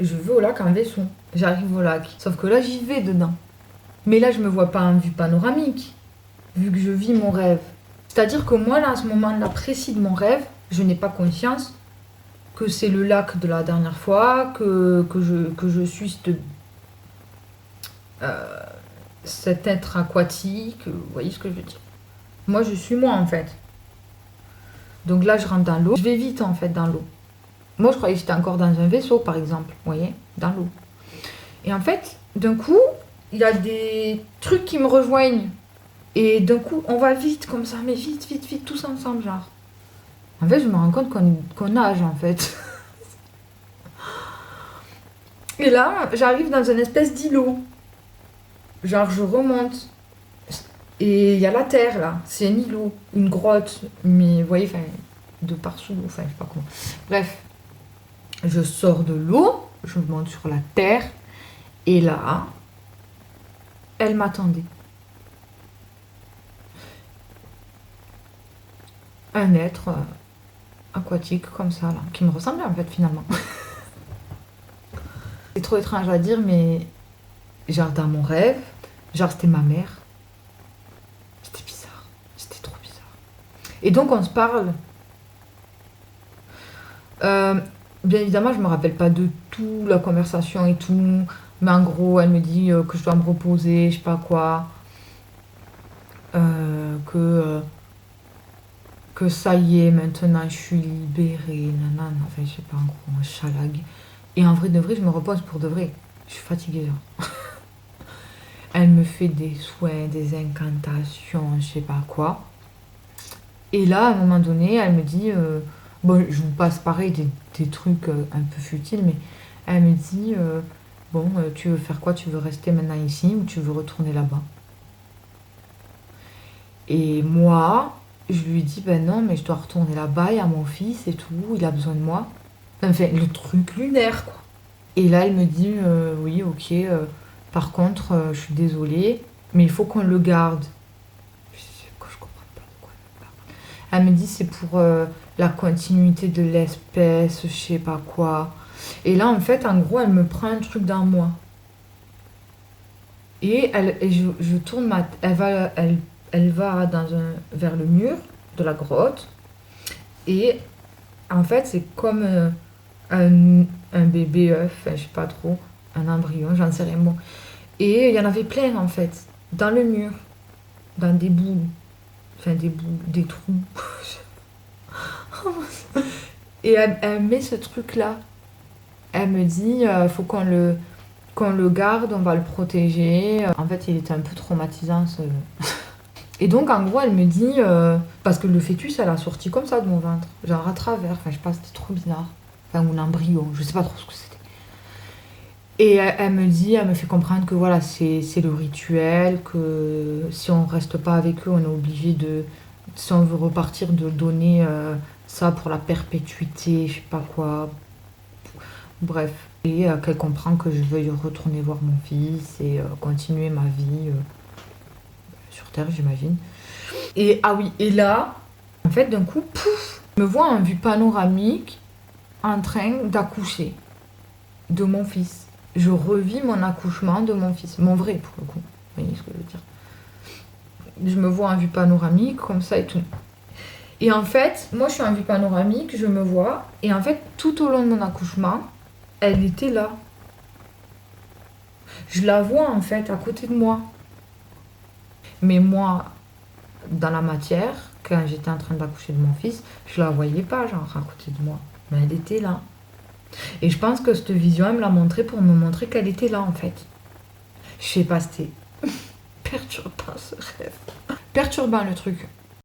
je vais au lac en vaisseau. J'arrive au lac. Sauf que là, j'y vais dedans. Mais là, je me vois pas en vue panoramique, vu que je vis mon rêve. C'est-à-dire que moi, là, à ce moment-là précis de mon rêve, je n'ai pas conscience que c'est le lac de la dernière fois, que je suis cet être aquatique. Vous voyez ce que je veux dire? Moi, je suis moi, en fait. Donc là, je rentre dans l'eau. Je vais vite, en fait, dans l'eau. Moi, je croyais que j'étais encore dans un vaisseau, par exemple. Vous voyez? Dans l'eau. Et en fait, d'un coup, il y a des trucs qui me rejoignent. Et d'un coup, on va vite, comme ça, mais vite, vite, vite, tous ensemble, genre. En fait, je me rends compte qu'on nage, en fait. Et là, j'arrive dans une espèce d'îlot. Genre, je remonte. Et il y a la terre, là. C'est un îlot, une grotte. Mais, vous voyez, enfin, de partout, enfin, je sais pas comment. Bref, je sors de l'eau, je monte sur la terre. Et là, elle m'attendait. Un être aquatique, comme ça, là. Qui me ressemblait, en fait, finalement. C'est trop étrange à dire, mais genre dans mon rêve, genre c'était ma mère. C'était bizarre. C'était trop bizarre. Et donc on se parle. Euh, Bien évidemment, je me rappelle pas de tout, la conversation et tout. Mais en gros, elle me dit que je dois me reposer, je sais pas quoi. Que ça y est, maintenant je suis libérée. Nanana, enfin, je sais pas, en gros, un chalag. Et en vrai de vrai, je me repose pour de vrai. Je suis fatiguée, genre. Elle me fait des soins, des incantations, je sais pas quoi. Et là, à un moment donné, elle me dit, bon, je vous passe pareil des trucs un peu futiles, mais elle me dit, bon, tu veux faire quoi? Tu veux rester maintenant ici ou tu veux retourner là-bas? Et moi, je lui dis, ben non, mais je dois retourner là-bas, il y a mon fils et tout, il a besoin de moi. Enfin, le truc lunaire, quoi. Et là, elle me dit, oui, ok, par contre, je suis désolée, mais il faut qu'on le garde. Je comprends pas pourquoi elle me parle. Elle me dit, c'est pour la continuité de l'espèce, je sais pas quoi. Et là, en fait, en gros, elle me prend un truc dans moi. Et je tourne elle va vers le mur de la grotte. Et en fait, c'est comme un bébé œuf, enfin, je sais pas trop, un embryon, j'en sais rien. Bon. Et il y en avait plein, en fait, dans le mur, dans des boules, enfin des boules, des trous. Et elle met ce truc-là. Elle me dit, faut qu'on le garde, on va le protéger. En fait, il était un peu traumatisant. Et donc, en gros, elle me dit, parce que le fœtus, elle a sorti comme ça de mon ventre, genre à travers, enfin, je sais pas, c'était trop bizarre. Enfin, ou l'embryon, je sais pas trop ce que c'était. Et elle me dit, elle me fait comprendre que voilà, c'est le rituel, que si on reste pas avec eux, on est obligé de, si on veut repartir, de donner ça pour la perpétuité, je sais pas quoi. Bref. Et qu'elle comprend que je veuille retourner voir mon fils et continuer ma vie sur Terre, j'imagine. Et ah oui, et là, en fait, d'un coup, pouf, je me vois en vue panoramique en train d'accoucher de mon fils. Je revis mon accouchement de mon fils, mon vrai pour le coup. Vous voyez ce que je veux dire? Je me vois en vue panoramique, comme ça et tout. Et en fait, moi je suis en vue panoramique, je me vois, et en fait, tout au long de mon accouchement, elle était là. Je la vois en fait à côté de moi. Mais moi, dans la matière, quand j'étais en train d'accoucher de mon fils, je la voyais pas, genre à côté de moi. Mais elle était là. Et je pense que cette vision, elle me l'a montré pour me montrer qu'elle était là en fait. Je sais pas, c'était perturbant ce rêve. Perturbant le truc.